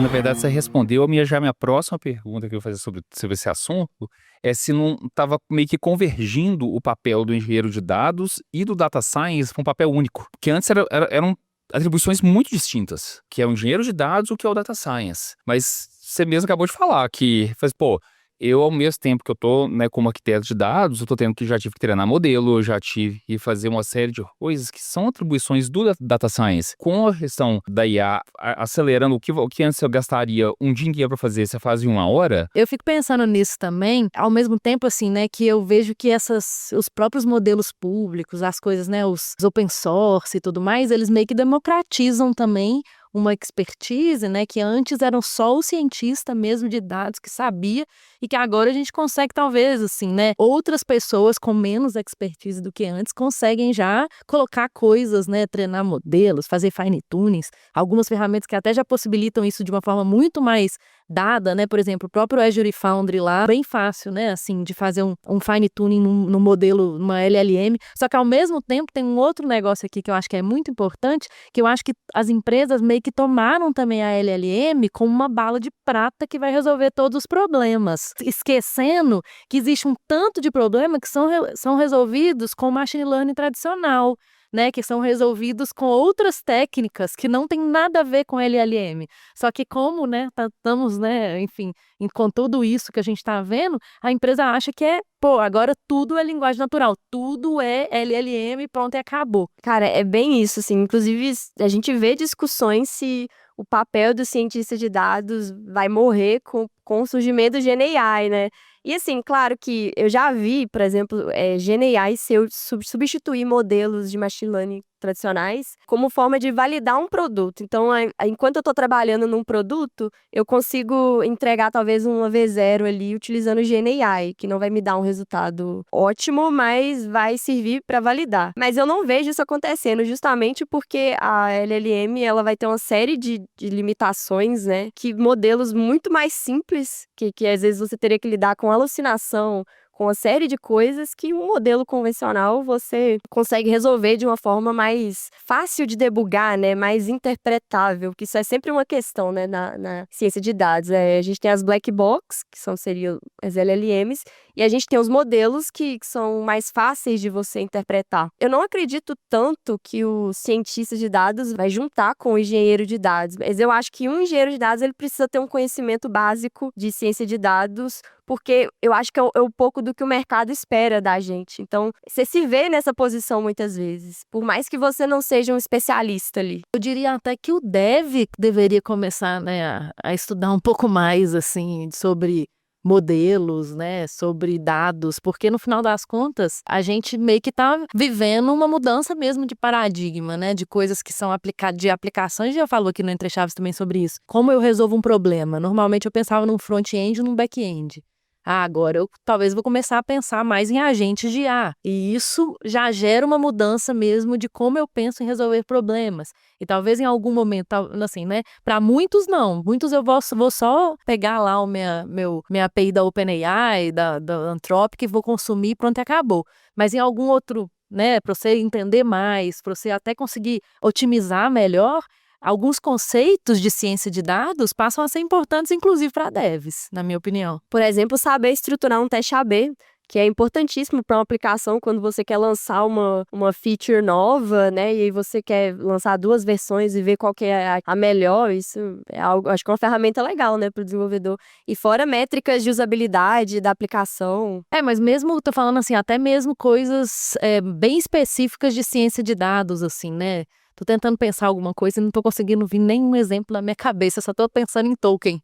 Na verdade, você respondeu já minha próxima pergunta que eu vou fazer sobre esse assunto, é se não estava meio que convergindo o papel do engenheiro de dados e do data science para um papel único. Porque antes eram atribuições muito distintas, que é o engenheiro de dados e o que é o data science. Mas você mesmo acabou de falar que, pô, eu, ao mesmo tempo que eu tô, né, como arquiteto de dados, eu tô tendo que já tive que treinar modelo, já tive que fazer uma série de coisas que são atribuições do data science. Com a questão da IA acelerando o que antes eu gastaria um dia inteiro para fazer, você faz em 1 hora. Eu fico pensando nisso também, ao mesmo tempo, assim, né, que eu vejo que os próprios modelos públicos, as coisas, né, os open source e tudo mais, eles meio que democratizam também uma expertise, né, que antes eram só o cientista mesmo de dados que sabia e que agora a gente consegue talvez, assim, né, outras pessoas com menos expertise do que antes conseguem já colocar coisas, né, treinar modelos, fazer fine tunings, algumas ferramentas que até já possibilitam isso de uma forma muito mais dada, né, por exemplo, o próprio Azure Foundry lá, bem fácil, né, assim, de fazer um fine tuning no modelo, uma LLM, só que ao mesmo tempo tem um outro negócio aqui que eu acho que é muito importante, que eu acho que as empresas meio que tomaram também a LLM como uma bala de prata que vai resolver todos os problemas, esquecendo que existe um tanto de problema que são resolvidos com machine learning tradicional, né, que são resolvidos com outras técnicas que não tem nada a ver com LLM. Só que como, né, estamos, né, enfim, com tudo isso que a gente está vendo, a empresa acha que agora tudo é linguagem natural, tudo é LLM, pronto e acabou. Cara, é bem isso, assim. Inclusive, a gente vê discussões se o papel do cientista de dados vai morrer com o surgimento do GenAI, né? E assim, claro que eu já vi, por exemplo, GenAI substituir modelos de machine learning tradicionais como forma de validar um produto. Então, enquanto eu estou trabalhando num produto, eu consigo entregar talvez um V0 ali utilizando o GenAI, que não vai me dar um resultado ótimo, mas vai servir para validar. Mas eu não vejo isso acontecendo justamente porque a LLM ela vai ter uma série de limitações, né? Que modelos muito mais simples, que às vezes você teria que lidar com alucinação, com uma série de coisas que um modelo convencional você consegue resolver de uma forma mais fácil de debugar, né? Mais interpretável, que isso é sempre uma questão, né? Na ciência de dados. A gente tem as black box, seriam as LLMs, e a gente tem os modelos que são mais fáceis de você interpretar. Eu não acredito tanto que o cientista de dados vai juntar com o engenheiro de dados, mas eu acho que um engenheiro de dados ele precisa ter um conhecimento básico de ciência de dados, porque eu acho que é um pouco do que o mercado espera da gente. Então, você se vê nessa posição muitas vezes, por mais que você não seja um especialista ali. Eu diria até que o dev deveria começar, né, a estudar um pouco mais, assim, sobre modelos, né, sobre dados, porque no final das contas, a gente meio que tá vivendo uma mudança mesmo de paradigma, né, de coisas que são de aplicações, já falou aqui no Entre Chaves também sobre isso. Como eu resolvo um problema? Normalmente eu pensava num front-end e num back-end. Agora eu talvez vou começar a pensar mais em agentes de IA. E isso já gera uma mudança mesmo de como eu penso em resolver problemas. E talvez em algum momento, assim, né? Para muitos, não. Muitos eu vou só pegar lá minha API da OpenAI, da Anthropic, e vou consumir, pronto, e acabou. Mas em algum outro, né? Para você entender mais, para você até conseguir otimizar melhor, alguns conceitos de ciência de dados passam a ser importantes, inclusive para devs, na minha opinião. Por exemplo, saber estruturar um teste AB, que é importantíssimo para uma aplicação quando você quer lançar uma feature nova, né? E aí você quer lançar 2 versões e ver qual que é a melhor. Isso é algo, acho que é uma ferramenta legal, né, para o desenvolvedor. E fora métricas de usabilidade da aplicação. Mas mesmo, tô falando assim, até mesmo coisas bem específicas de ciência de dados, assim, né? Tô tentando pensar alguma coisa e não tô conseguindo vir nenhum exemplo na minha cabeça, só tô pensando em token.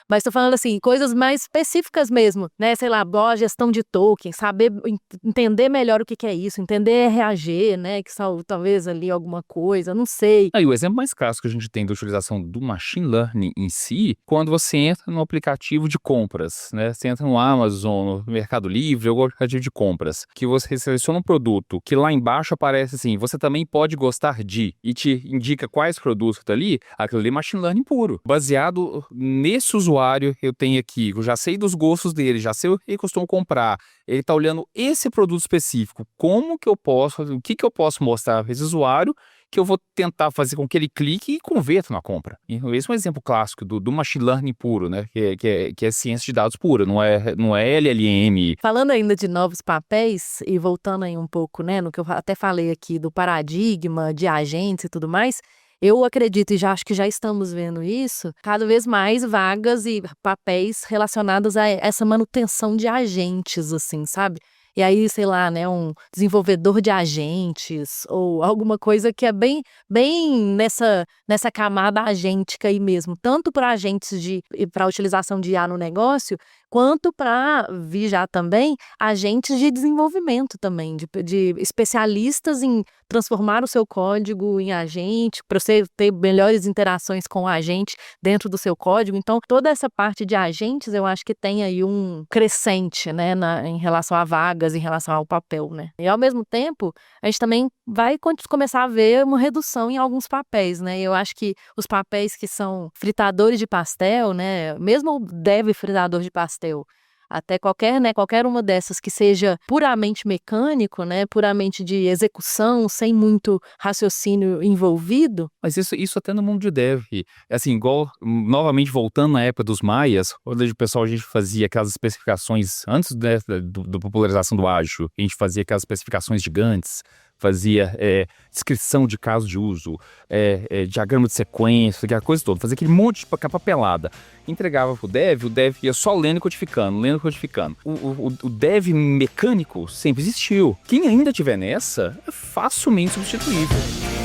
Mas tô falando assim, coisas mais específicas mesmo, né? Sei lá, boa gestão de token, saber entender melhor o que é isso, entender RAG, né? Que são talvez ali alguma coisa, não sei. Aí o exemplo mais clássico que a gente tem da utilização do machine learning em si, quando você entra no aplicativo de compras, né? Você entra no Amazon, no Mercado Livre, ou aplicativo de compras, que você seleciona um produto, que lá embaixo aparece assim, você também pode gostar de, e te indica quais produtos que tá ali, aquilo ali é machine learning puro. Baseado nesse usuário, eu tenho aqui, eu já sei dos gostos dele, já sei o que ele costuma comprar, ele tá olhando esse produto específico, como que eu posso, o que que eu posso mostrar para esse usuário que eu vou tentar fazer com que ele clique e converta na compra. E esse é um exemplo clássico do machine learning puro, né? Que é ciência de dados pura, não é LLM. Falando ainda de novos papéis e voltando aí um pouco, né, no que eu até falei aqui do paradigma de agentes e tudo mais, eu acredito e já acho que já estamos vendo isso, cada vez mais vagas e papéis relacionados a essa manutenção de agentes, assim, sabe? E aí, sei lá, né, um desenvolvedor de agentes ou alguma coisa que é bem nessa camada agêntica aí mesmo, tanto para agentes para utilização de IA no negócio, quanto para vir já também agentes de desenvolvimento também, de especialistas em transformar o seu código em agente, para você ter melhores interações com o agente dentro do seu código. Então, toda essa parte de agentes, eu acho que tem aí um crescente, né, em relação a vagas, em relação ao papel, né. E, ao mesmo tempo, a gente também vai começar a ver uma redução em alguns papéis, né. Eu acho que os papéis que são fritadores de pastel, né, mesmo o dev fritador de pastel, até qualquer uma dessas que seja puramente mecânico, né, puramente de execução, sem muito raciocínio envolvido. Mas isso até no mundo de dev. Assim, igual, novamente voltando na época dos maias, onde o pessoal a gente fazia aquelas especificações, antes, né, da popularização do ágil, a gente fazia aquelas especificações gigantes, fazia descrição de caso de uso, diagrama de sequência, aquela coisa toda, fazia aquele monte de papelada. Entregava pro dev, o dev ia só lendo e codificando. O dev mecânico sempre existiu. Quem ainda tiver nessa é facilmente substituível.